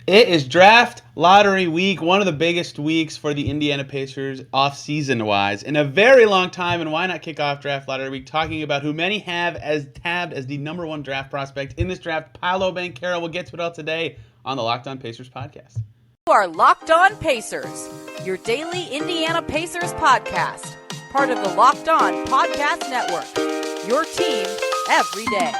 It is draft lottery week, one of the biggest weeks for the Indiana Pacers off-season wise in a very long time. And why not kick off draft lottery week talking about who many have as tabbed as the number one draft prospect in this draft, Paolo Banchero. We'll get to it all today on the Locked On Pacers podcast. You are Locked On Pacers, your daily Indiana Pacers podcast, part of the Locked On Podcast Network. Your team every day.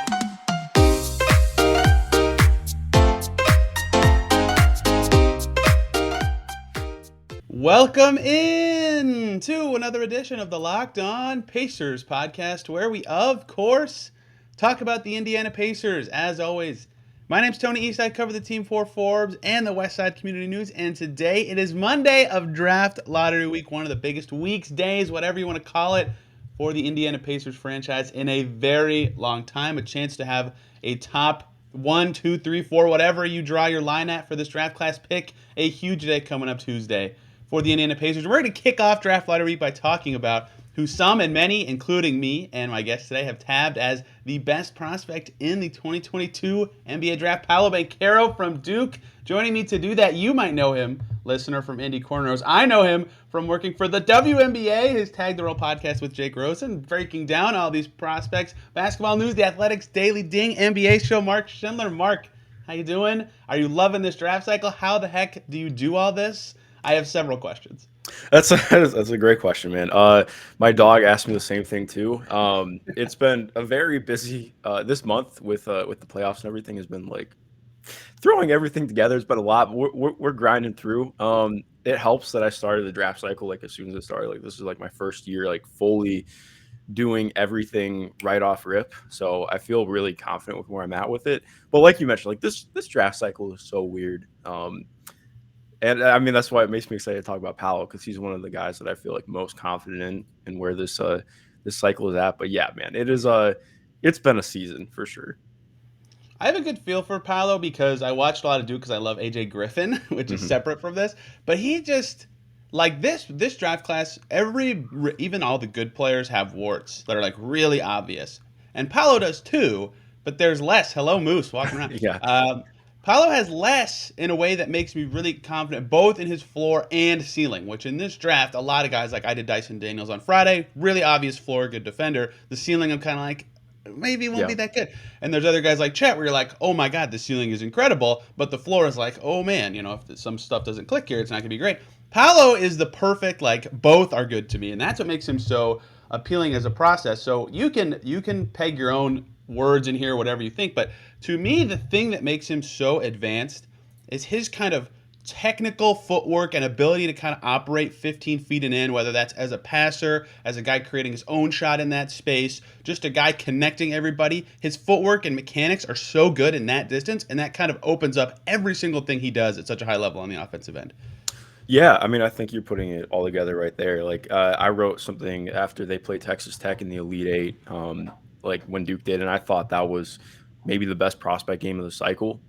Welcome in to another edition of the Locked On Pacers podcast, where we, of course, talk about the Indiana Pacers. As always, my name's Tony East. I cover the team for Forbes and the Westside Community News, and today it is Monday of Draft Lottery Week, one of the biggest weeks, days, whatever you want to call it, for the Indiana Pacers franchise in a very long time. A chance to have a top 1, 2, 3, 4, whatever you draw your line at for this draft class pick. A huge day coming up Tuesday for the Indiana Pacers. We're going to kick off Draft Lottery Week by talking about who some and many, including me and my guest today, have tabbed as the best prospect in the 2022 NBA Draft. Paolo Banchero from Duke joining me to do that. You might know him, listener, from Indy Cornrows. I know him from working for the WNBA, his Tag the Roll podcast with Jake Rosen, breaking down all these prospects. Basketball news, the Athletics Daily Ding NBA show, Mark Schindler. Mark, how you doing? Are you loving this draft cycle? How the heck do you do all this? I have several questions. That's a great question, man. My dog asked me the same thing too. It's been a very busy this month with the playoffs and everything has been like throwing everything together. It's been a lot. We're grinding through. It helps that I started the draft cycle like as soon as it started. Like this is like my first year like fully doing everything right off rip. So I feel really confident with where I'm at with it. But like you mentioned, like this draft cycle is so weird. And I mean, that's why it makes me excited to talk about Paolo because he's one of the guys that I feel like most confident in where this cycle is at. But yeah, man, it's been a season for sure. I have a good feel for Paolo because I watched a lot of Duke because I love AJ Griffin, which is separate from this. But he just like this draft class. Even all the good players have warts that are like really obvious, and Paolo does too. But there's less. Hello, Moose, walking around. Yeah. Paolo has less in a way that makes me really confident both in his floor and ceiling, which in this draft, a lot of guys, like I did Dyson Daniels on Friday, really obvious floor, good defender. The ceiling, I'm kind of like, maybe it won't be that good. And there's other guys like Chet where you're like, oh my God, the ceiling is incredible, but the floor is like, oh man, if some stuff doesn't click here, it's not going to be great. Paolo is the perfect, like both are good to me, and that's what makes him so appealing as a process. So you can peg your own words in here, whatever you think, but to me, the thing that makes him so advanced is his kind of technical footwork and ability to kind of operate 15 feet and in, whether that's as a passer, as a guy creating his own shot in that space, just a guy connecting everybody. His footwork and mechanics are so good in that distance, and that kind of opens up every single thing he does at such a high level on the offensive end. Yeah, I mean, I think you're putting it all together right there. Like, I wrote something after they played Texas Tech in the Elite Eight, like when Duke did, and I thought that was maybe the best prospect game of the cycle.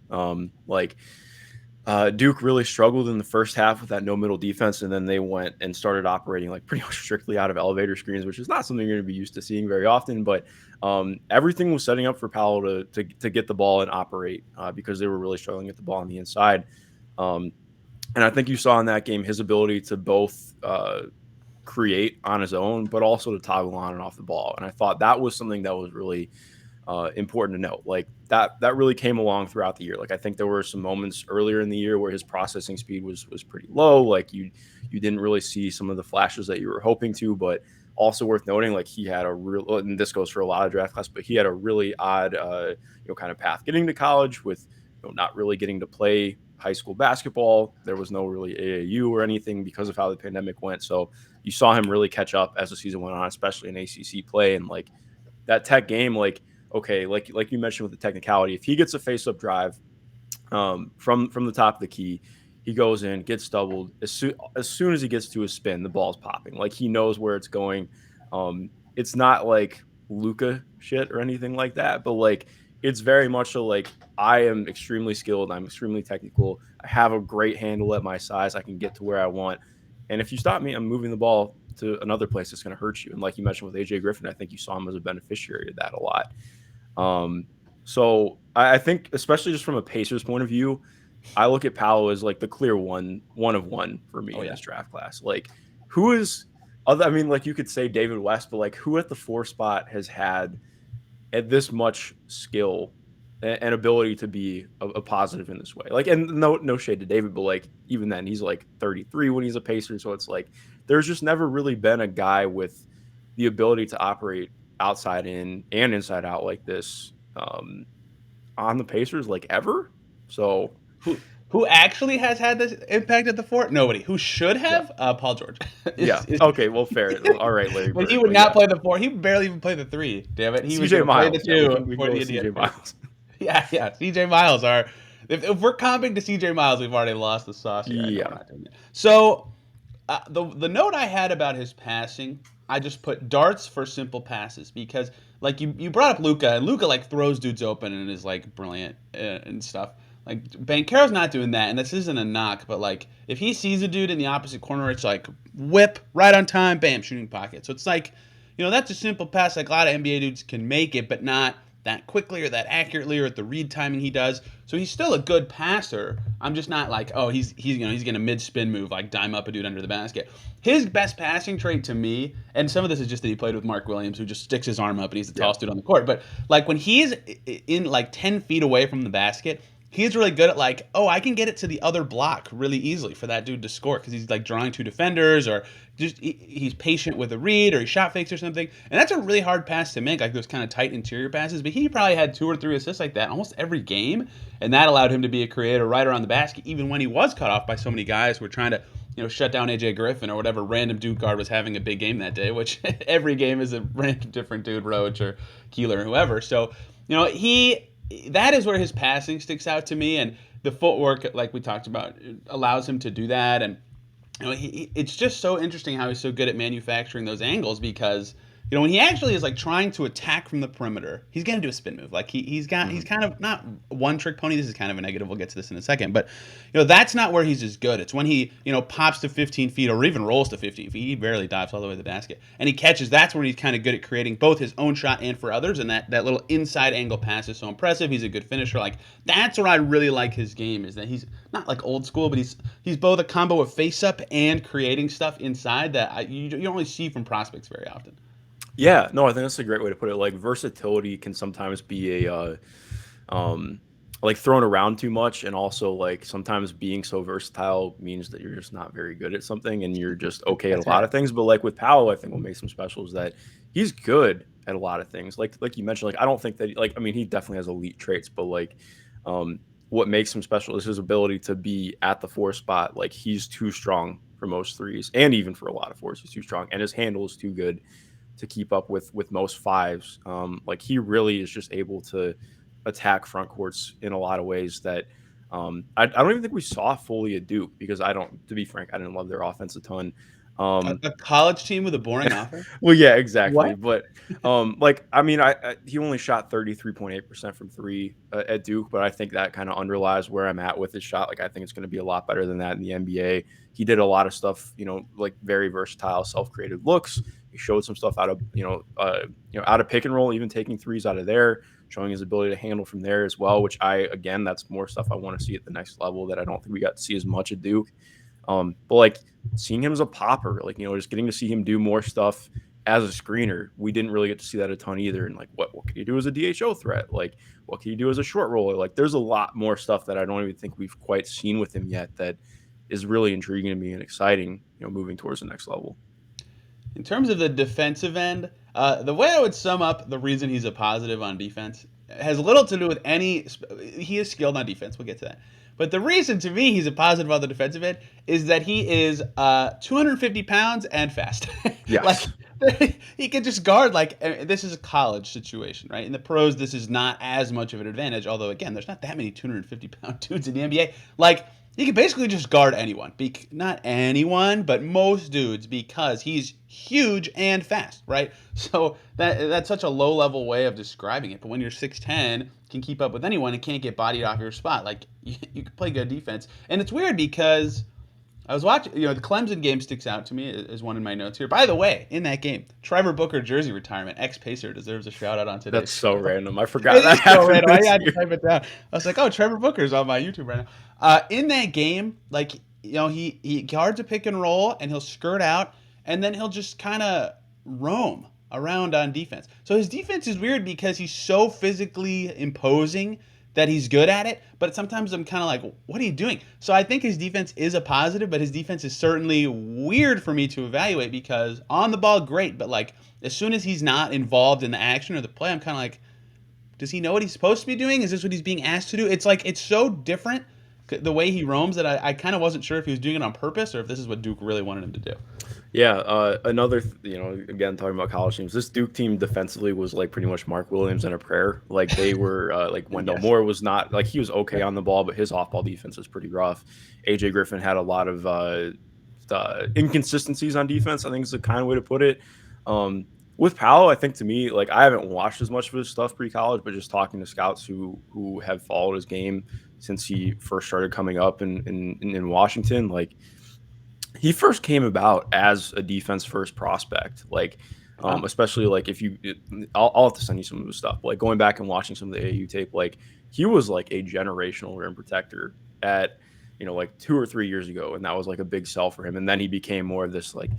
Duke really struggled in the first half with that no middle defense, and then they went and started operating like pretty much strictly out of elevator screens, which is not something you're going to be used to seeing very often. But everything was setting up for Paolo to get the ball and operate because they were really struggling to get the ball on the inside. And I think you saw in that game his ability to both create on his own, but also to toggle on and off the ball. And I thought that was something that was really important to note. Like that really came along throughout the year. Like I think there were some moments earlier in the year where his processing speed was pretty low. Like you didn't really see some of the flashes that you were hoping to, but also worth noting, like he had a real, and this goes for a lot of draft class, but he had a really odd, kind of path getting to college with not really getting to play high school basketball. There was no really AAU or anything because of how the pandemic went. So you saw him really catch up as the season went on, especially in ACC play. And like that Tech game, like, okay, like you mentioned with the technicality, if he gets a face-up drive from the top of the key, he goes in, gets doubled. As soon as he gets to his spin, the ball's popping. Like he knows where it's going. It's not like Luka shit or anything like that, but like it's very much so like I am extremely skilled. I'm extremely technical. I have a great handle at my size. I can get to where I want. And if you stop me, I'm moving the ball to another place that's going to hurt you. And like you mentioned with AJ Griffin, I think you saw him as a beneficiary of that a lot. So I think, especially just from a Pacers point of view, I look at Paolo as like the clear one of one for me Oh in yeah. this draft class. Like, who is other? I mean, like you could say David West, but like who at the 4 spot has had at this much skill and ability to be a positive in this way? Like, and no shade to David, but like even then, he's like 33 when he's a Pacer, so it's like there's just never really been a guy with the ability to operate outside in and inside out like this on the Pacers like ever. So Who actually has had this impact at the fort? Nobody. Who should yeah, have? Paul George. yeah. Is Okay, well, fair. All right, Larry But he Bird. would But not yeah, play the four. He barely even played the three. Damn it. He was CJ going to play the Miles. Yeah, we two can for go the with Indiana CJ Pacers. Miles. Yeah. CJ Miles are. If we're comping to CJ Miles, we've already lost the sauce here. I know we're Yeah. not doing it. So the note I had about his passing, I just put darts for simple passes because like you brought up Luca, and Luca like throws dudes open and is like brilliant and stuff. Like Banchero's not doing that, and this isn't a knock, but like if he sees a dude in the opposite corner, it's like whip right on time, bam, shooting pocket. So it's like, that's a simple pass. Like a lot of NBA dudes can make it, but not that quickly or that accurately or at the read timing he does. So he's still a good passer. I'm just not like, oh, he's gonna mid spin move like dime up a dude under the basket. His best passing trait to me, and some of this is just that he played with Mark Williams, who just sticks his arm up and he's the Yeah. tallest dude on the court. But like when he's in like 10 feet away from the basket, he's really good at like, oh, I can get it to the other block really easily for that dude to score because he's like drawing two defenders or just he's patient with a read or he shot fakes or something. And that's a really hard pass to make, like those kind of tight interior passes. But he probably had 2 or 3 assists like that almost every game, and that allowed him to be a creator right around the basket, even when he was cut off by so many guys who were trying to shut down AJ Griffin or whatever random Duke guard was having a big game that day, which every game is a random different dude, Roach or Keeler or whoever. So, that is where his passing sticks out to me, and the footwork, like we talked about, allows him to do that. And it's just so interesting how he's so good at manufacturing those angles because when he actually is like trying to attack from the perimeter, he's gonna do a spin move. Like he's kind of not one trick pony. This is kind of a negative. We'll get to this in a second, but that's not where he's as good. It's when he pops to 15 feet or even rolls to 15 feet. He barely dives all the way to the basket, and he catches. That's where he's kind of good at creating both his own shot and for others. And that little inside angle pass is so impressive. He's a good finisher. Like that's where I really like his game is that he's not like old school, but he's both a combo of face up and creating stuff inside that you don't really see from prospects very often. Yeah, no, I think that's a great way to put it. Like versatility can sometimes be like thrown around too much, and also like sometimes being so versatile means that you're just not very good at something, and you're just okay at That's a lot right. of things. But like with Paolo, I think what makes him special is that he's good at a lot of things. Like you mentioned, like I don't think that I mean he definitely has elite traits, but like what makes him special is his ability to be at the 4 spot. Like he's too strong for most threes, and even for a lot of 4s, he's too strong, and his handle is too good to keep up with most 5s. Like he really is just able to attack front courts in a lot of ways that I don't even think we saw fully at Duke because to be frank, I didn't love their offense a ton. A college team with a boring offense. Well, yeah, exactly. What? But like, I mean, he only shot 33.8% from 3 at Duke, but I think that kind of underlies where I'm at with his shot. Like, I think it's going to be a lot better than that in the NBA. He did a lot of stuff, like very versatile, self-created looks. He showed some stuff out of, out of pick and roll, even taking threes out of there, showing his ability to handle from there as well, which again, that's more stuff I want to see at the next level that I don't think we got to see as much at Duke. But like seeing him as a popper, like, just getting to see him do more stuff as a screener, we didn't really get to see that a ton either. And like, what can he do as a DHO threat? Like, what can he do as a short roller? Like, there's a lot more stuff that I don't even think we've quite seen with him yet that is really intriguing to me and exciting, moving towards the next level. In terms of the defensive end, the way I would sum up the reason he's a positive on defense has little to do with any. He is skilled on defense. We'll get to that. But the reason to me he's a positive on the defensive end is that he is 250 pounds and fast. Like Yes. he can just guard. Like this is a college situation, right? In the pros, this is not as much of an advantage. Although again, there's not that many 250-pound dudes in the NBA. Like he can basically just guard anyone. Not anyone, but most dudes because he's huge and fast, right? So that's such a low level way of describing it. But when you're 6'10", can keep up with anyone and can't get bodied off your spot, like you can play good defense. And it's weird because I was watching, the Clemson game sticks out to me as one in my notes here. By the way, in that game, Trevor Booker jersey retirement, ex-Pacer, deserves a shout out on today's That's so show. random. I forgot It that is so happened random. I this had to year. type it down. I was like, oh, Trevor Booker's on my YouTube right now. In that game, like, he guards a pick and roll, and he'll skirt out, and then he'll just kind of roam around on defense. So his defense is weird because he's so physically imposing that he's good at it, but sometimes I'm kind of like, what are you doing? So I think his defense is a positive, but his defense is certainly weird for me to evaluate because on the ball, great, but like as soon as he's not involved in the action or the play, I'm kind of like, does he know what he's supposed to be doing? Is this what he's being asked to do? It's like, it's so different the way he roams that I kind of wasn't sure if he was doing it on purpose or if this is what Duke really wanted him to do. Yeah, again talking about college teams, this Duke team defensively was like pretty much Mark Williams and a prayer. Like they were like Wendell Yes. Moore was not like he was okay on the ball, but his off-ball defense was pretty rough. AJ Griffin had a lot of inconsistencies on defense, I think is the kind of way to put it. With Paolo, I think to me, like I haven't watched as much of his stuff pre-college, but just talking to scouts who have followed his game since he first started coming up in Washington, like he first came about as a defense first prospect, like especially like if you I'll have to send you some of his stuff, like going back and watching some of the AU tape, like he was like a generational rim protector at like 2 or 3 years ago, and that was like a big sell for him, and then he became more of this like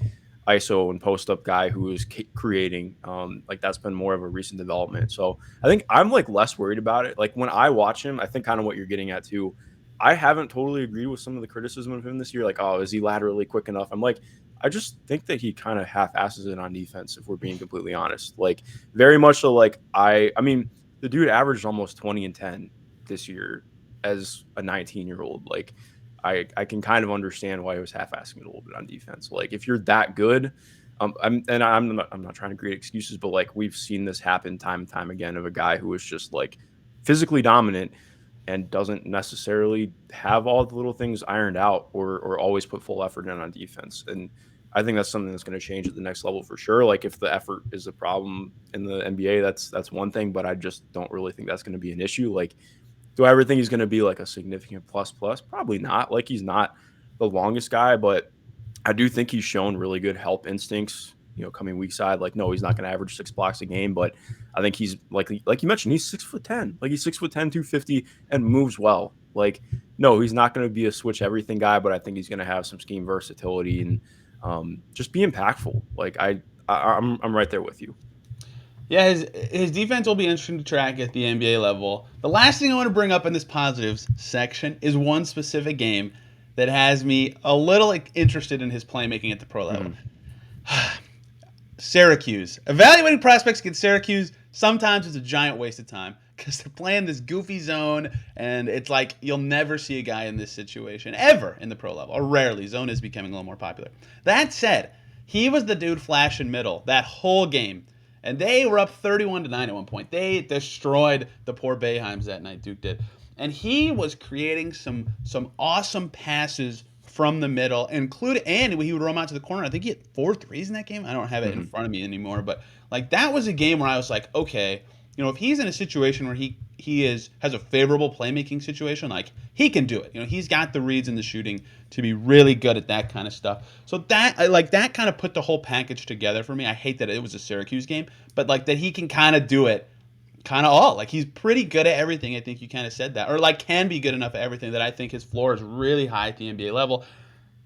ISO and post up guy who is creating like that's been more of a recent development. So I think I'm like less worried about it. Like when I watch him, I think kind of what you're getting at too, I haven't totally agreed with some of the criticism of him this year. Like, oh, is he laterally quick enough? I'm like, I just think that he kind of half-asses it on defense, if we're being completely honest. Like, very much so. Like, I mean, the dude averaged almost 20 and 10 this year as a 19-year-old. Like, I can kind of understand why he was half-assing it a little bit on defense. Like, if you're that good, I'm not trying to create excuses, but like we've seen this happen time and time again of a guy who is just like physically dominant and doesn't necessarily have all the little things ironed out or always put full effort in on defense. And I think that's something that's going to change at the next level for sure. Like if the effort is a problem in the NBA, that's one thing, but I just don't really think that's going to be an issue. Like, do I ever think he's going to be like a significant plus? Probably not. Like he's not the longest guy, but I do think he's shown really good help instincts, coming weak side. Like, no, he's not going to average 6 blocks a game, but I think he's like you mentioned, he's 6'10", like he's 6'10", 250 and moves well. Like, no, he's not going to be a switch everything guy, but I think he's going to have some scheme versatility and just be impactful. Like I'm right there with you. Yeah, his defense will be interesting to track at the NBA level. The last thing I want to bring up in this positives section is one specific game that has me a little interested in his playmaking at the pro level. Syracuse. Evaluating prospects against Syracuse, sometimes it's a giant waste of time because they're playing this goofy zone, and it's like you'll never see a guy in this situation ever in the pro level, or rarely. Zone is becoming a little more popular. That said, he was the dude flashing middle that whole game, and they were up 31-9 at one point. They destroyed the poor Boeheims that night, Duke did. And he was creating some awesome passes from the middle, and he would roam out to the corner. I think he had 4 threes in that game. I don't have it in front of me anymore, but like that was a game where I was like, okay, if he's in a situation where he has a favorable playmaking situation, like he can do it. He's got the reads and the shooting to be really good at that kind of stuff. So that kind of put the whole package together for me. I hate that it was a Syracuse game, but like that he can kind of do it. Kind of all. Like he's pretty good at everything. I think you kind of said that. Or like can be good enough at everything that I think his floor is really high at the NBA level.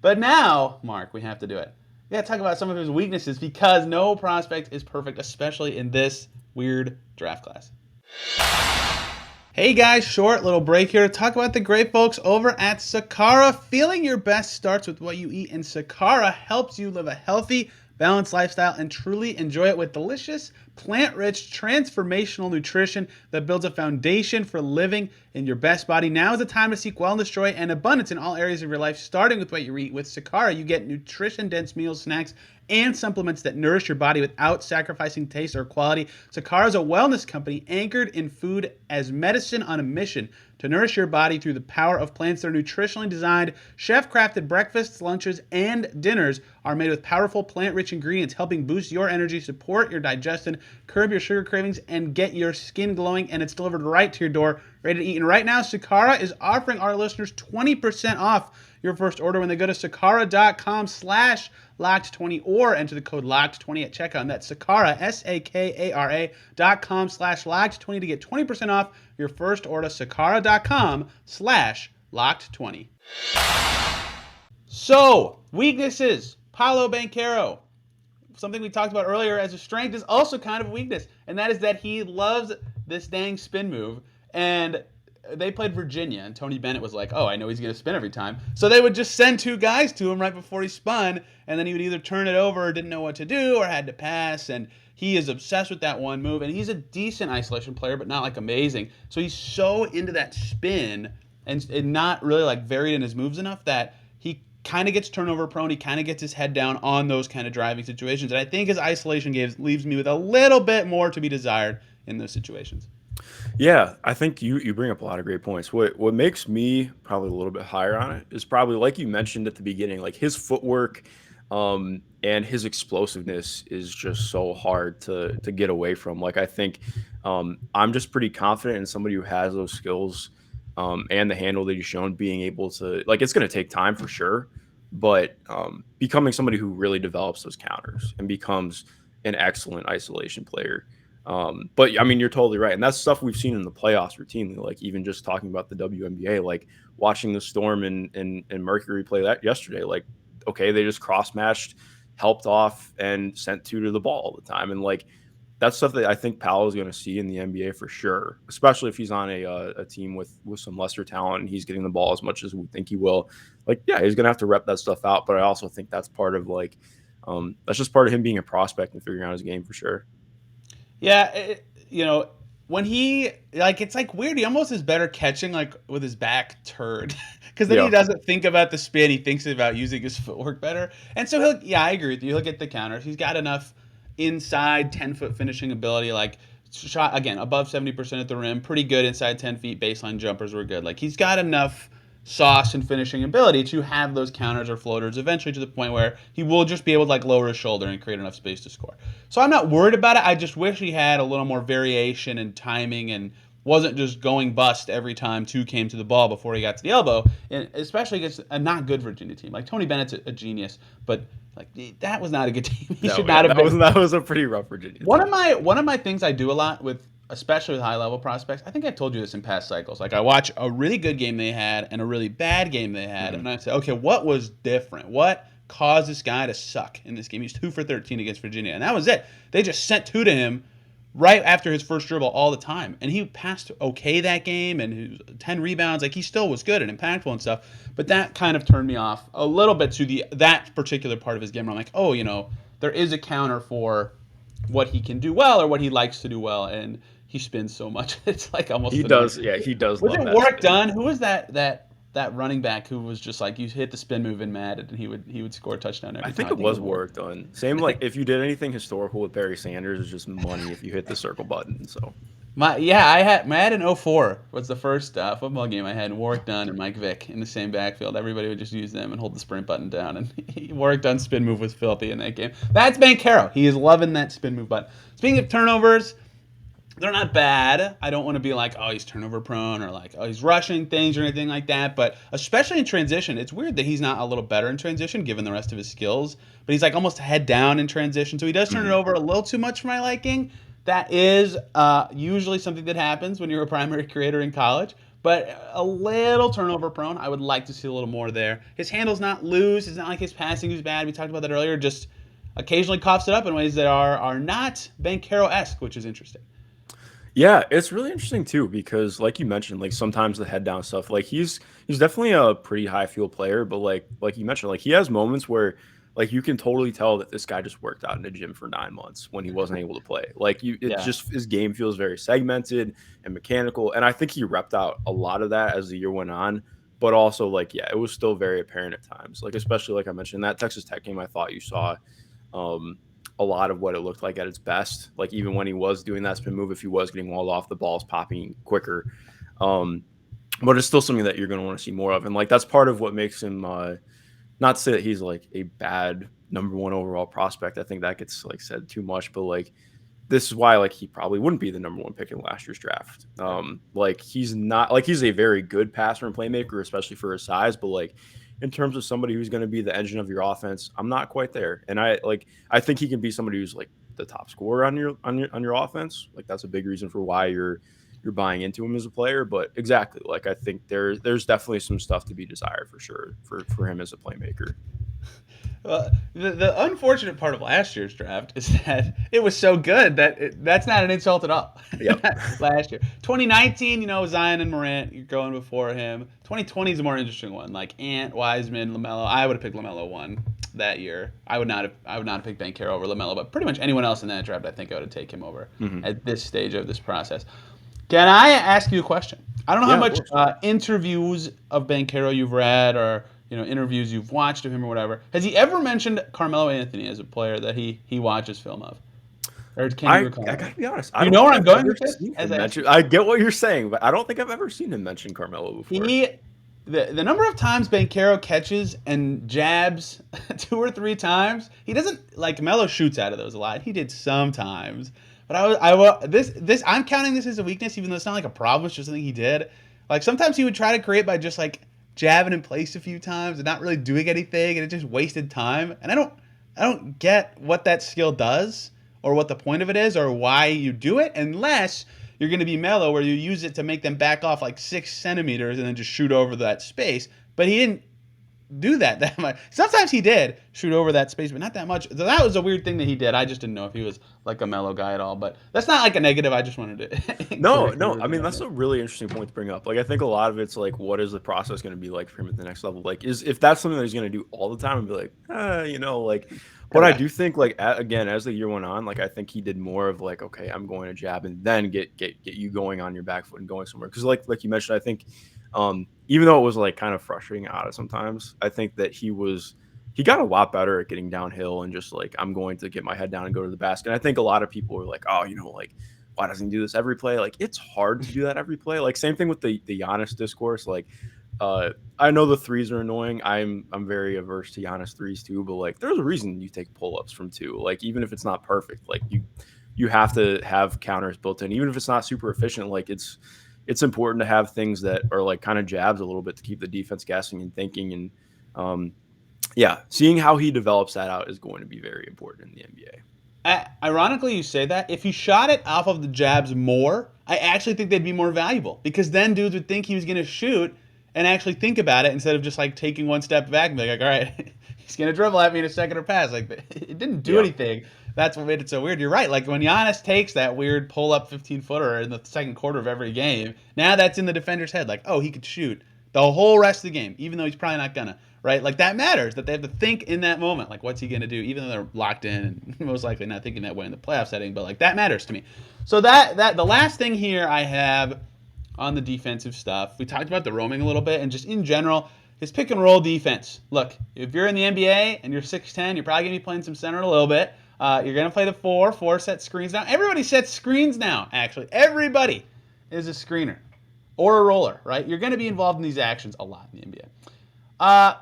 But now, Mark, we have to do it. We got to talk about some of his weaknesses because no prospect is perfect, especially in this weird draft class. Hey guys, short little break here to talk about the great folks over at Sakara. Feeling your best starts with what you eat, and Sakara helps you live a healthy, balanced lifestyle and truly enjoy it with delicious, plant-rich, transformational nutrition that builds a foundation for living in your best body. Now is the time to seek wellness, joy, and abundance in all areas of your life, starting with what you eat. With Sakara, you get nutrition-dense meals, snacks, and supplements that nourish your body without sacrificing taste or quality. Sakara is a wellness company anchored in food as medicine on a mission to nourish your body through the power of plants. Their nutritionally designed, chef-crafted breakfasts, lunches, and dinners are made with powerful plant-rich ingredients, helping boost your energy, support your digestion, curb your sugar cravings, and get your skin glowing, and it's delivered right to your door, ready to eat. And right now, Sakara is offering our listeners 20% off your first order when they go to sakara.com/locked20 or enter the code locked20 at checkout. And that's Sakara, SAKARA.com/locked20 to get 20% off your first order. Sakara.com/locked20. So, weaknesses. Paolo Banchero. Something we talked about earlier as a strength is also kind of a weakness, and that is that he loves this dang spin move. And they played Virginia, and Tony Bennett was like, oh, I know he's going to spin every time. So they would just send two guys to him right before he spun, and then he would either turn it over or didn't know what to do or had to pass. And he is obsessed with that one move, and he's a decent isolation player, but not like amazing. So he's so into that spin and not really like varied in his moves enough that he kind of gets turnover prone. He kind of gets his head down on those kind of driving situations. And I think his isolation games leaves me with a little bit more to be desired in those situations. Yeah, I think you bring up a lot of great points. What makes me probably a little bit higher on it is probably, like you mentioned at the beginning, like his footwork and his explosiveness is just so hard to get away from. Like I think I'm just pretty confident in somebody who has those skills and the handle that he's shown, being able to, like, it's going to take time for sure, but becoming somebody who really develops those counters and becomes an excellent isolation player. But I mean, you're totally right. And that's stuff we've seen in the playoffs routinely, like even just talking about the WNBA, like watching the Storm and Mercury play that yesterday, like, okay, they just cross matched, helped off and sent two to the ball all the time. And like, that's stuff that I think Paolo is going to see in the NBA for sure, especially if he's on a team with some lesser talent and he's getting the ball as much as we think he will. Like, yeah, he's going to have to rep that stuff out. But I also think that's part of like, that's just part of him being a prospect and figuring out his game for sure. Yeah, when he, like, it's like weird. He almost is better catching like with his back turned because then he doesn't think about the spin. He thinks about using his footwork better. And so I agree with you. He'll get the counters. He's got enough inside 10-foot finishing ability, like shot again above 70% at the rim, pretty good inside 10 feet. Baseline jumpers were good. Like he's got enough sauce and finishing ability to have those counters or floaters eventually to the point where he will just be able to like lower his shoulder and create enough space to score. So I'm not worried about it. I just wish he had a little more variation and timing and wasn't just going bust every time two came to the ball before he got to the elbow, and especially against a not good Virginia team. Like Tony Bennett's a genius, but like that was not a good team. He should not have been. That was a pretty rough Virginia team. One of my things I do a lot with, especially with high level prospects, I think I've told you this in past cycles. Like I watch a really good game they had and a really bad game they had, and I say, okay, what was different? What caused this guy to suck in this game? He's 2 for 13 against Virginia, and that was it. They just sent two to him right after his first dribble all the time, and he passed okay that game, and he was 10 rebounds. Like he still was good and impactful and stuff, but that kind of turned me off a little bit to that particular part of his game where I'm like, oh, there is a counter for what he can do well or what he likes to do well, and he spins so much. It's like almost he does. Yeah, he does. Was it Warwick Dunn? Who was that running back who was just like you hit the spin move in Madden and he would score a touchdown every time? I think it was Warwick Dunn. Same like if you did anything historical with Barry Sanders, it's just money if you hit the circle button. So I had Madden 04 was the first football game I had. Warwick Dunn and Mike Vick in the same backfield. Everybody would just use them and hold the sprint button down. And Warwick Dunn's spin move was filthy in that game. That's Banchero. He is loving that spin move button. Speaking of turnovers, they're not bad. I don't want to be like, oh, he's turnover prone or like, oh, he's rushing things or anything like that. But especially in transition, it's weird that he's not a little better in transition given the rest of his skills. But he's like almost head down in transition. So he does turn it over a little too much for my liking. That is usually something that happens when you're a primary creator in college. But a little turnover prone. I would like to see a little more there. His handle's not loose. It's not like his passing is bad. We talked about that earlier. Just occasionally coughs it up in ways that are not Banchero-esque, which is interesting. Yeah, it's really interesting too because, like you mentioned, like sometimes the head down stuff. Like he's definitely a pretty high field player, but like you mentioned, like he has moments where like you can totally tell that this guy just worked out in the gym for 9 months when he wasn't able to play. Like just his game feels very segmented and mechanical, and I think he repped out a lot of that as the year went on. But also, like, yeah, it was still very apparent at times. Like especially like I mentioned, that Texas Tech game, I thought you saw a lot of what it looked like at its best. Like even when he was doing that spin move, if he was getting walled off, the ball's popping quicker. But it's still something that you're going to want to see more of. And like, that's part of what makes him, not to say that he's like a bad number 1 overall prospect. I think that gets like said too much, but like this is why like he probably wouldn't be the number one pick in last year's draft. Like he's not like he's a very good passer and playmaker, especially for his size, but like in terms of somebody who's going to be the engine of your offense, I'm not quite there. And I think he can be somebody who's like the top scorer on your offense. Like that's a big reason for why you're buying into him as a player. But exactly, like I think there's definitely some stuff to be desired for sure for him as a playmaker. The unfortunate part of last year's draft is that it was so good that that's not an insult at all. Yep. Last year, 2019, Zion and Morant, you're going before him. 2020 is a more interesting one, like Ant, Wiseman, LaMelo. I would have picked LaMelo one that year. I would not have picked Banchero over LaMelo, but pretty much anyone else in that draft, I think I would have taken him over at this stage of this process. Can I ask you a question? I don't know how much interviews of Banchero you've read or interviews you've watched of him or whatever. Has he ever mentioned Carmelo Anthony as a player that he watches film of? Or can you recall? I gotta be honest. You know where I'm going with this? I get what you're saying, but I don't think I've ever seen him mention Carmelo before. The number of times Banchero catches and jabs 2 or 3 times, he doesn't like Melo shoots out of those a lot. He did sometimes, but I'm counting this as a weakness, even though it's not like a problem. It's just something he did. Like sometimes he would try to create by just like jabbing in place a few times and not really doing anything, and it just wasted time. And I don't get what that skill does or what the point of it is or why you do it, unless you're going to be Melo, where you use it to make them back off like 6 centimeters and then just shoot over that space. But he didn't do that much. Sometimes he did shoot over that space, but not that much. So that was a weird thing that he did. I just didn't know if he was like a Melo guy at all. But that's not like a negative. I just wanted to. No. I mean, that's a really interesting point to bring up. Like, I think a lot of it's like, what is the process going to be like for him at the next level? Like, if that's something that he's going to do all the time and be like, like. But I do think, like, again, as the year went on, like, I think he did more of like, okay, I'm going to jab and then get you going on your back foot and going somewhere. Because like you mentioned, I think even though it was like kind of frustrating out of sometimes, I think that he got a lot better at getting downhill and just like, I'm going to get my head down and go to the basket. And I think a lot of people were like, oh, like, why doesn't he do this every play? Like, it's hard to do that every play. Like, same thing with the Giannis discourse. Like, I know the threes are annoying. I'm very averse to Giannis threes too, but like, there's a reason you take pull-ups from 2. Like, even if it's not perfect, like you have to have counters built in, even if it's not super efficient. Like, it's important to have things that are like kind of jabs a little bit to keep the defense guessing and thinking. And seeing how he develops that out is going to be very important in the NBA. Ironically, you say that. If he shot it off of the jabs more, I actually think they'd be more valuable, because then dudes would think he was going to shoot and actually think about it instead of just like taking one step back and be like, all right, he's going to dribble at me in a second or pass. Like, it didn't do anything. That's what made it so weird. You're right. Like when Giannis takes that weird pull-up 15-footer in the second quarter of every game, now that's in the defender's head. Like, oh, he could shoot the whole rest of the game, even though he's probably not gonna. Right? Like that matters, that they have to think in that moment. Like, what's he gonna do? Even though they're locked in and most likely not thinking that way in the playoff setting, but like that matters to me. So that the last thing here I have on the defensive stuff, we talked about the roaming a little bit, and just in general, his pick and roll defense. Look, if you're in the NBA and you're 6'10", you're probably going to be playing some center a little bit. You're going to play the 4 set screens now. Everybody sets screens now, actually. Everybody is a screener or a roller, right? You're going to be involved in these actions a lot in the NBA.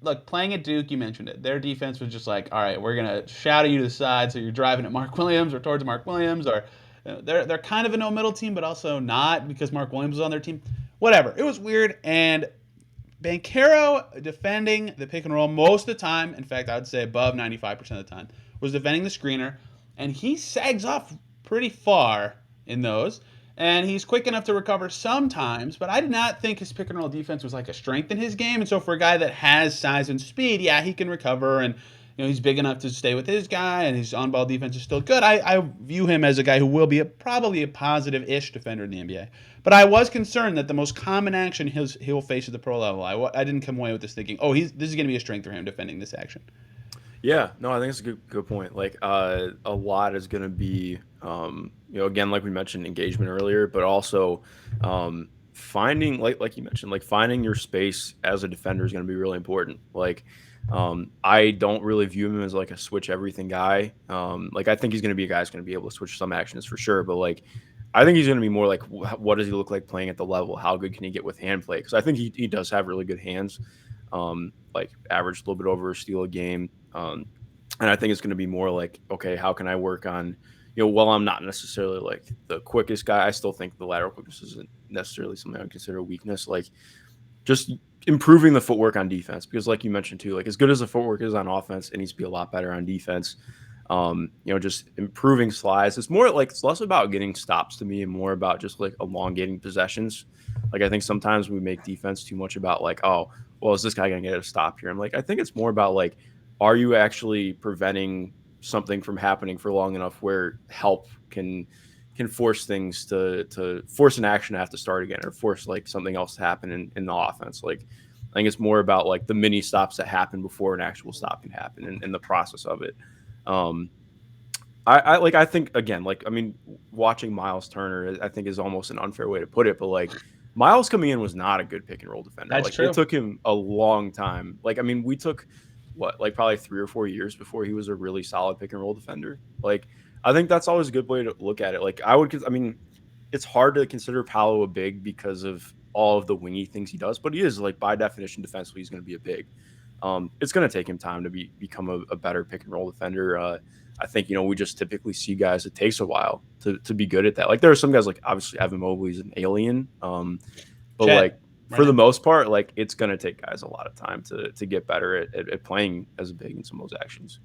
Look, playing at Duke, you mentioned it. Their defense was just like, all right, we're going to shadow you to the side, so you're driving at Mark Williams or towards Mark Williams, or they're kind of a no-middle team, but also not, because Mark Williams was on their team. Whatever. It was weird, and Banchero defending the pick and roll most of the time, in fact, I would say above 95% of the time, was defending the screener, and he sags off pretty far in those, and he's quick enough to recover sometimes, but I did not think his pick and roll defense was like a strength in his game, and so for a guy that has size and speed, yeah, he can recover, and he's big enough to stay with his guy, and his on-ball defense is still good. I view him as a guy who will be probably a positive-ish defender in the NBA. But I was concerned that the most common action he'll face at the pro level, I didn't come away with this thinking, oh, this is going to be a strength for him defending this action. Yeah, no, I think it's a good point. Like, a lot is going to be, again, like we mentioned, engagement earlier, but also finding, like you mentioned, like finding your space as a defender is going to be really important. Like, I don't really view him as like a switch everything guy. Like, I think he's going to be a guy who's going to be able to switch some actions for sure, but like, I think he's going to be more like, what does he look like playing at the level? How good can he get with hand play? Because I think he does have really good hands, like average a little bit over a steal a game. And I think it's going to be more like, okay, how can I work on, while I'm not necessarily like the quickest guy, I still think the lateral quickness isn't necessarily something I would consider a weakness. Like just improving the footwork on defense, because like you mentioned too, like as good as the footwork is on offense, it needs to be a lot better on defense. Just improving slides. It's more like, it's less about getting stops to me and more about just like elongating possessions. Like I think sometimes we make defense too much about like, oh, well, is this guy going to get a stop here? I'm like, I think it's more about like, are you actually preventing something from happening for long enough where help can force things to force an action to have to start again, or force like something else to happen in the offense. Like I think it's more about like the mini stops that happen before an actual stop can happen, in the process of it. Um, I think again, like, I mean, watching Miles Turner, I think is almost an unfair way to put it, but like Miles coming in was not a good pick and roll defender. That's Like it true. took him a long time. Like, I mean, we took what, like probably 3 or 4 years before he was a really solid pick and roll defender. Like, I think that's always a good way to look at it. Like I mean, it's hard to consider Paolo a big because of all of the wingy things he does, but he is, like, by definition defensively, he's going to be a big. It's going to take him time to become a better pick and roll defender. I think, we just typically see guys, it takes a while to be good at that. Like there are some guys, like obviously Evan Mobley's an alien. But Chet, like for the Brennan. most part, like it's going to take guys a lot of time to get better at playing as a big in some of those actions.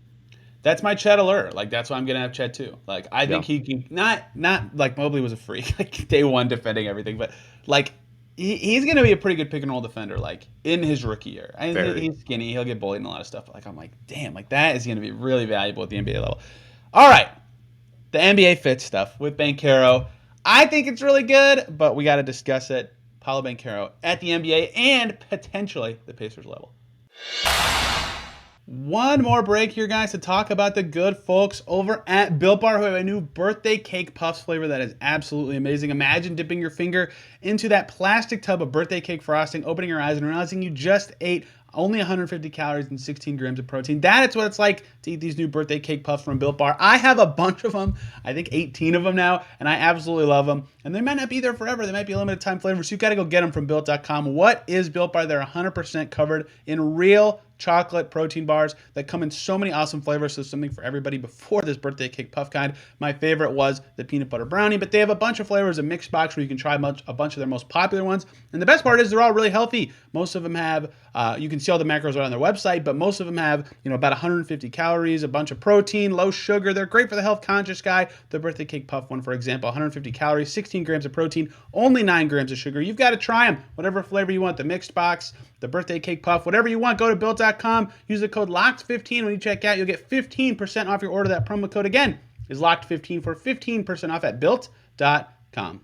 That's my Chet alert. Like that's why I'm gonna have Chet too. Like I think Yeah. he can not like Mobley was a freak like day one defending everything, but like he's gonna be a pretty good pick and roll defender. Like in his rookie year, I mean, Very. he's skinny. He'll get bullied and a lot of stuff. But like I'm like, damn, like that is gonna be really valuable at the NBA level. All right, the NBA fit stuff with Banchero. I think it's really good, but we got to discuss it. Paolo Banchero at the NBA and potentially the Pacers level. One more break here, guys, to talk about the good folks over at Built Bar, who have a new birthday cake puffs flavor that is absolutely amazing. Imagine dipping your finger into that plastic tub of birthday cake frosting, opening your eyes, and realizing you just ate only 150 calories and 16 grams of protein. That is what it's like to eat these new birthday cake puffs from Built Bar. I have a bunch of them. I think 18 of them now, and I absolutely love them. And they might not be there forever. They might be a limited time flavor, so you got to go get them from Built.com. What is Built Bar? They're 100% covered in real chocolate protein bars that come in so many awesome flavors. So something for everybody before this birthday cake puff kind. My favorite was the peanut butter brownie, but they have a bunch of flavors, a mixed box where you can try a bunch of their most popular ones. And the best part is they're all really healthy. Most of them have, you can see all the macros right on their website, but most of them have, about 150 calories, a bunch of protein, low sugar. They're great for the health conscious guy. The birthday cake puff one, for example, 150 calories, 16 grams of protein, only 9 grams of sugar. You've got to try them. Whatever flavor you want, the mixed box, the birthday cake puff, whatever you want, go to Built.com. Use the code LOCKED15 when you check out. You'll get 15% off your order. That promo code, again, is LOCKED15 for 15% off at Built.com.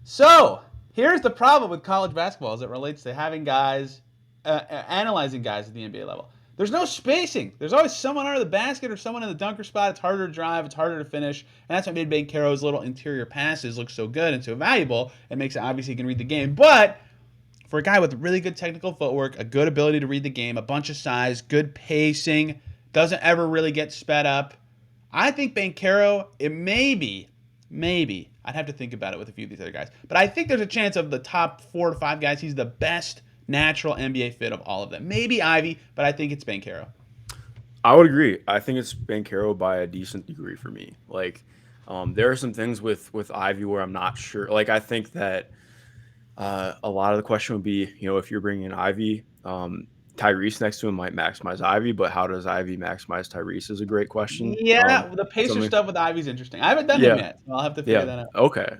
So, here's the problem with college basketball as it relates to having guys, analyzing guys at the NBA level. There's no spacing. There's always someone under the basket or someone in the dunker spot. It's harder to drive. It's harder to finish. And that's what made Banchero's little interior passes look so good and so valuable. It makes it obvious he can read the game. But for a guy with really good technical footwork, a good ability to read the game, a bunch of size, good pacing, doesn't ever really get sped up, I think Banchero, it maybe, I'd have to think about it with a few of these other guys, but I think there's a chance of the top 4 to 5 guys, he's the best natural NBA fit of all of them. Maybe Ivy, but I think it's Banchero. I would agree. I think it's Banchero by a decent degree for me. Like, there are some things with Ivy where I'm not sure. Like, I think that a lot of the question would be, if you're bringing in Ivy, Tyrese next to him might maximize Ivy, but how does Ivy maximize Tyrese is a great question. Yeah, the Pacer Something, stuff with Ivy's interesting. I haven't done him yeah, yet, so I'll have to figure yeah, that out. okay.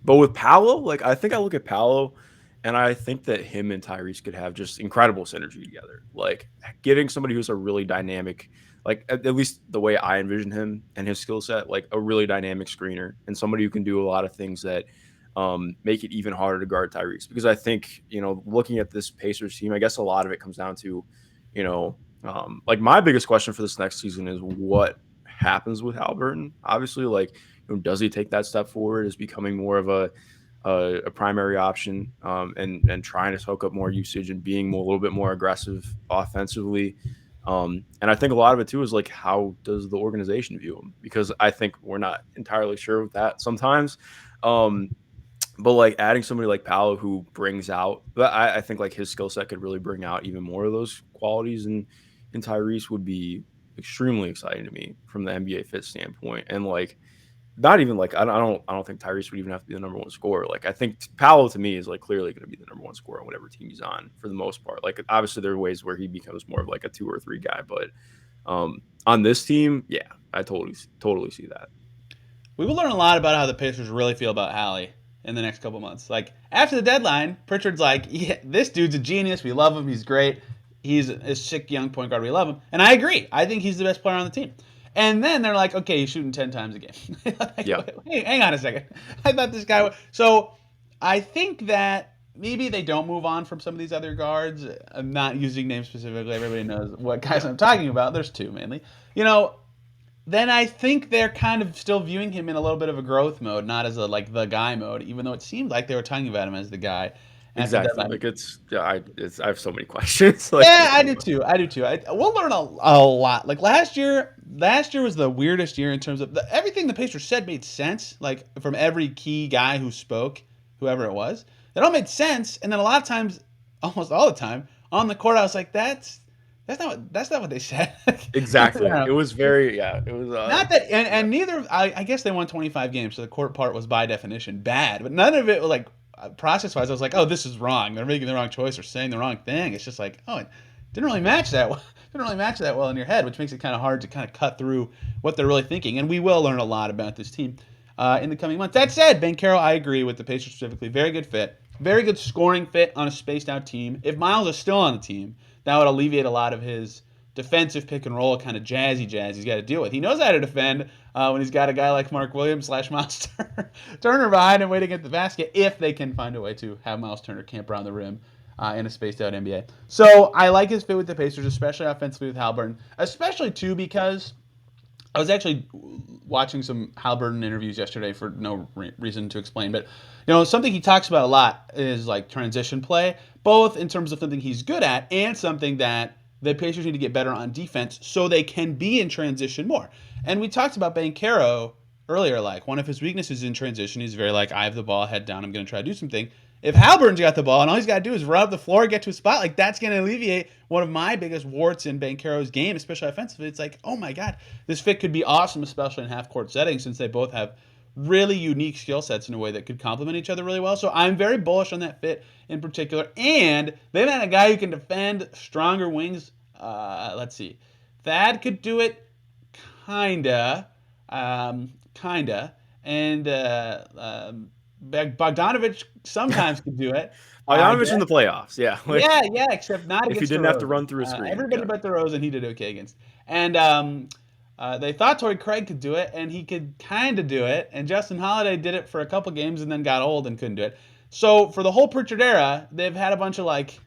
But with Paolo, like I think I look at Paolo, and I think that him and Tyrese could have just incredible synergy together. Like getting somebody who's a really dynamic, like at least the way I envision him and his skill set, like a really dynamic screener and somebody who can do a lot of things that make it even harder to guard Tyrese. Because I think, looking at this Pacers team, I guess a lot of it comes down to, like my biggest question for this next season is what happens with Halliburton. Obviously, like, does he take that step forward? Is becoming more of a primary option, and trying to soak up more usage and being a little bit more aggressive offensively. And I think a lot of it too is like, how does the organization view him? Because I think we're not entirely sure with that sometimes. But like adding somebody like Paolo who brings out, but I think like his skill set could really bring out even more of those qualities in Tyrese would be extremely exciting to me from the NBA fit standpoint. And like, not even like I don't think Tyrese would even have to be the number one scorer. Like I think Paolo to me is like clearly going to be the number one scorer on whatever team he's on for the most part. Like obviously there are ways where he becomes more of like a 2 or 3 guy, but on this team, yeah, I totally see that. We will learn a lot about how the Pacers really feel about Hallie in the next couple months. Like after the deadline, Pritchard's like, "Yeah, this dude's a genius. We love him. He's great. He's a sick young point guard. We love him." And I agree. I think he's the best player on the team. And then they're like, "Okay, he's shooting 10 times a game." Like, Yeah, hey, hang on a second. I thought this guy. So I think that maybe they don't move on from some of these other guards. I'm not using names specifically. Everybody knows what guys yeah, I'm talking about. There's two mainly. You know, then I think they're kind of still viewing him in a little bit of a growth mode, not as a like the guy mode, even though it seemed like they were talking about him as the guy after the exactly. deadline. Like I have so many questions. Like Yeah, I do too. I do too. We'll learn a lot. Like last year was the weirdest year in terms of everything the Pacers said made sense. Like from every key guy who spoke, whoever it was, it all made sense. And then a lot of times, almost all the time, on the court, I was like, that's not what they said. I don't exactly. know. It was very yeah. It was Not that, yeah. and neither. I guess they won 25 games, so the court part was by definition bad. But none of it was like process wise. I was like, oh, this is wrong. They're making the wrong choice or saying the wrong thing. It's just like, oh, it didn't really match that. Didn't really match that well in your head, which makes it kind of hard to kind of cut through what they're really thinking. And we will learn a lot about this team in the coming months. That said, Banchero, I agree with the Pacers specifically. Very good fit, very good scoring fit on a spaced out team. If Miles is still on the team, that would alleviate a lot of his defensive pick and roll kind of jazz he's got to deal with. He knows how to defend when he's got a guy like Mark Williams / Miles Turner behind him waiting at the basket if they can find a way to have Miles Turner camp around the rim in a spaced out NBA. So I like his fit with the Pacers, especially offensively with Halliburton, especially too because I was actually watching some Halliburton interviews yesterday for no reason to explain, but something he talks about a lot is like transition play, both in terms of something he's good at and something that the Pacers need to get better on defense so they can be in transition more. And we talked about Banchero earlier, like one of his weaknesses in transition, he's very like, I have the ball, head down, I'm going to try to do something. If Halliburton's got the ball and all he's got to do is run up the floor, get to a spot, like that's going to alleviate one of my biggest warts in Banchero's game, especially offensively. It's like, oh my God, this fit could be awesome, especially in half-court settings, since they both have really unique skill sets in a way that could complement each other really well. So I'm very bullish on that fit in particular. And they've had a guy who can defend stronger wings. Let's see. Thad could do it, kinda. Kinda. And Bogdanovich sometimes could do it. Bogdanovich in the playoffs, yeah. Like, Yeah, except not if he against didn't have to DeRozan. run through a screen, Everybody yeah. but DeRozan, he did okay against. And they thought Torrey Craig could do it, and he could kind of do it. And Justin Holiday did it for a couple games and then got old and couldn't do it. So for the whole Pritchard era, they've had a bunch of like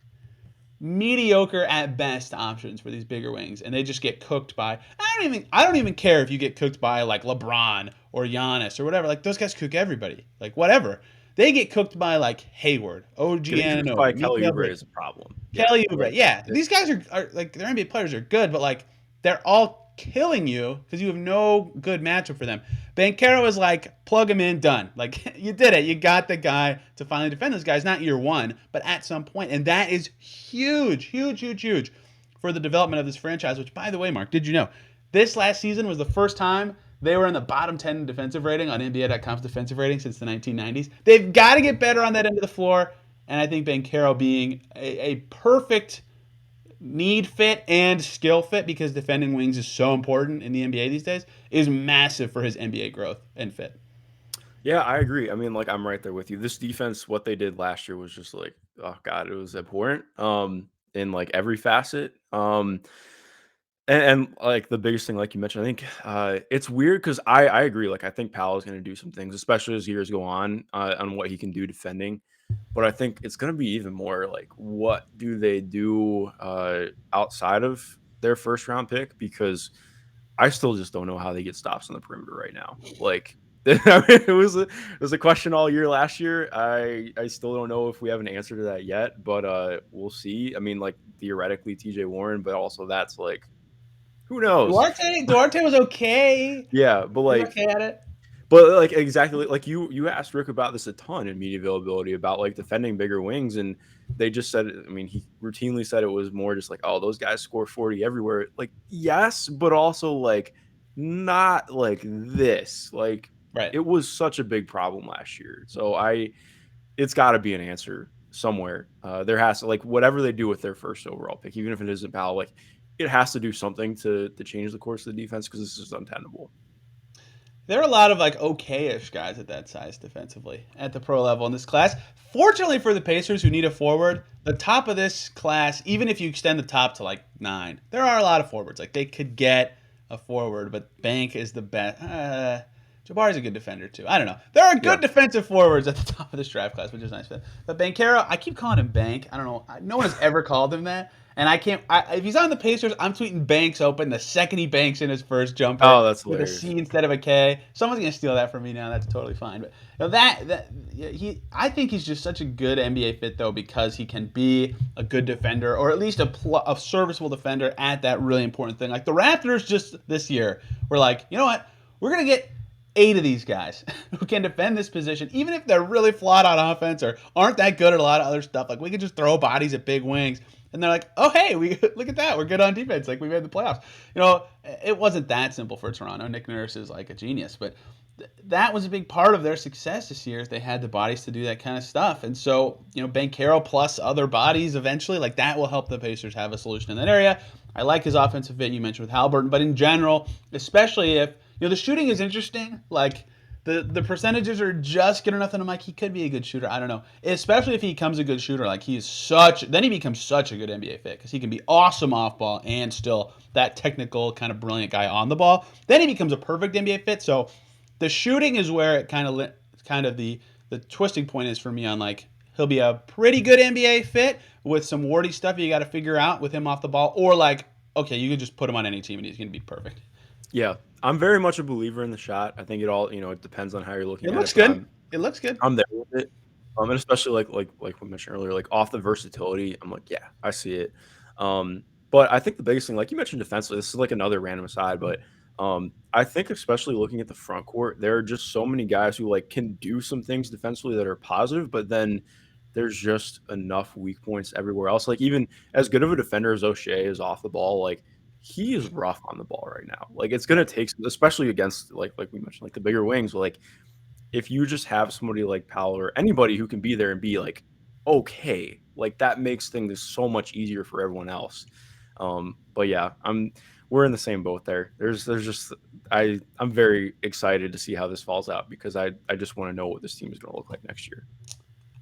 mediocre at best options for these bigger wings, and they just get cooked by. I don't even care if you get cooked by like LeBron or Giannis or whatever. Like those guys cook everybody. Like whatever. They get cooked by like Hayward, OG Getting cooked by Anunoby, Kelly Mikael Oubre Bridges. is a problem. Yeah, Kelly Oubre, like yeah, these guys are like their NBA players are good, but like they're all killing you because you have no good matchup for them. Banchero is like plug him in, done. Like you did it, you got the guy to finally defend those guys. Not year one, but at some point, and that is huge, huge, huge, huge for the development of this franchise. Which, by the way, Mark, did you know this last season was the first time they were in the bottom 10 defensive rating on NBA.com's defensive rating since the 1990s. They've got to get better on that end of the floor. And I think Banchero being a perfect need fit and skill fit, because defending wings is so important in the NBA these days, is massive for his NBA growth and fit. yeah, I agree. I mean, like I'm right there with you. This defense, what they did last year was just like, oh God, it was abhorrent. In like every facet. And like the biggest thing, like you mentioned, I think it's weird because I agree. Like I think Powell is going to do some things, especially as years go on what he can do defending. But I think it's going to be even more like what do they do outside of their first round pick? Because I still just don't know how they get stops on the perimeter right now. Like it was a question all year last year. I still don't know if we have an answer to that yet, but we'll see. I mean, like theoretically TJ Warren, but also that's like who knows? Duarte was okay. Yeah, but He was like okay at it. But like exactly like you asked Rick about this a ton in media availability about like defending bigger wings, and they just said, I mean, he routinely said it was more just like, oh, those guys score 40 everywhere. Like, yes, but also like not like this. Like Right. it was such a big problem last year. So it's got to be an answer somewhere. There has to, like, whatever they do with their first overall pick, even if it isn't Powell, like it has to do something to change the course of the defense because this is untenable. There are a lot of like okay-ish guys at that size defensively at the pro level in this class. Fortunately for the Pacers who need a forward, the top of this class, even if you extend the top to like 9, there are a lot of forwards. Like they could get a forward, but Bank is the best. Jabari's a good defender too. I don't know. There are Yeah. good defensive forwards at the top of this draft class, which is nice. But Banchero, I keep calling him Bank. I don't know. No one has ever called him that. And I can't. If he's on the Pacers, I'm tweeting Banks open the second he banks in his first jumper Oh, that's with a hilarious. C instead of a K. Someone's gonna steal that from me now. That's totally fine. But you know, I think he's just such a good NBA fit though because he can be a good defender or at least a serviceable defender at that really important thing. Like the Raptors just this year were like, you know what, we're gonna get 8 of these guys who can defend this position, even if they're really flawed on offense or aren't that good at a lot of other stuff. Like we could just throw bodies at big wings, and they're like, "Oh, hey, we look at that. We're good on defense. Like we made the playoffs." You know, it wasn't that simple for Toronto. Nick Nurse is like a genius, but that was a big part of their success this year. Is they had the bodies to do that kind of stuff, and so you know, Banchero plus other bodies eventually, like that will help the Pacers have a solution in that area. I like his offensive fit you mentioned with Halliburton, but in general, especially if you know the shooting is interesting, like. The percentages are just good enough, and I'm like, he could be a good shooter. I don't know, especially if he becomes a good shooter. Like then he becomes such a good NBA fit because he can be awesome off ball and still that technical kind of brilliant guy on the ball. Then he becomes a perfect NBA fit. So the shooting is where it kind of the twisting point is for me on like he'll be a pretty good NBA fit with some warty stuff you got to figure out with him off the ball, or like okay, you can just put him on any team and he's going to be perfect. Yeah, I'm very much a believer in the shot. I think it all, it depends on how you're looking It at it, looks but good. It looks good. I'm there with it. And especially like we mentioned earlier, like off the versatility, I'm like, yeah, I see it. But I think the biggest thing, like you mentioned defensively, this is like another random aside, but I think especially looking at the front court, there are just so many guys who like can do some things defensively that are positive, but then there's just enough weak points everywhere else. Like even as good of a defender as O'Shea is off the ball, like he is rough on the ball right now. Like it's gonna take, especially against like we mentioned, like the bigger wings. Like if you just have somebody like Powell or anybody who can be there and be like okay, like that makes things so much easier for everyone else. But yeah, we're in the same boat there. There's just I'm very excited to see how this falls out because I just want to know what this team is going to look like next year.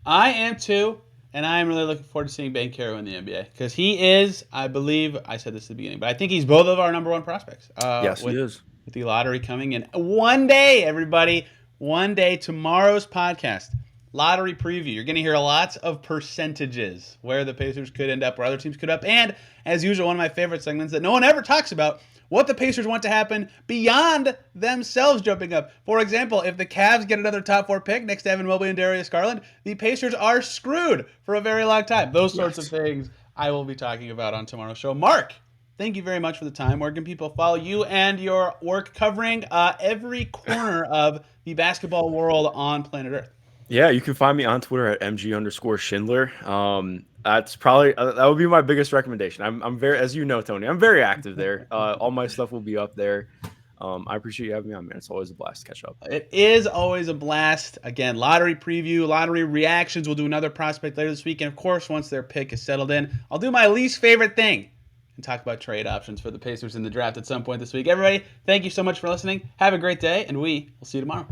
I am too, and I am really looking forward to seeing Banchero in the NBA because he is, I believe, I said this at the beginning, but I think he's both of our number one prospects. Yes, he is. With the lottery coming in one day, everybody, one day, tomorrow's podcast, lottery preview. You're going to hear lots of percentages where the Pacers could end up, where other teams could end up, and as usual, one of my favorite segments that no one ever talks about. What the Pacers want to happen beyond themselves jumping up. For example, if the Cavs get another top 4 pick next to Evan Mobley and Darius Garland, the Pacers are screwed for a very long time. Those sorts of things I will be talking about on tomorrow's show. Mark, thank you very much for the time. Where can people follow you and your work covering every corner of the basketball world on planet Earth? Yeah, you can find me on Twitter at MG_Schindler. That's probably that would be my biggest recommendation. I'm very, as you know, Tony, I'm very active there. All my stuff will be up there. I appreciate you having me on, man. It's always a blast to catch up. It is always a blast. Again, lottery preview, lottery reactions. We'll do another prospect later this week. And of course, once their pick is settled in, I'll do my least favorite thing and talk about trade options for the Pacers in the draft at some point this week. Everybody, thank you so much for listening. Have a great day, and we will see you tomorrow.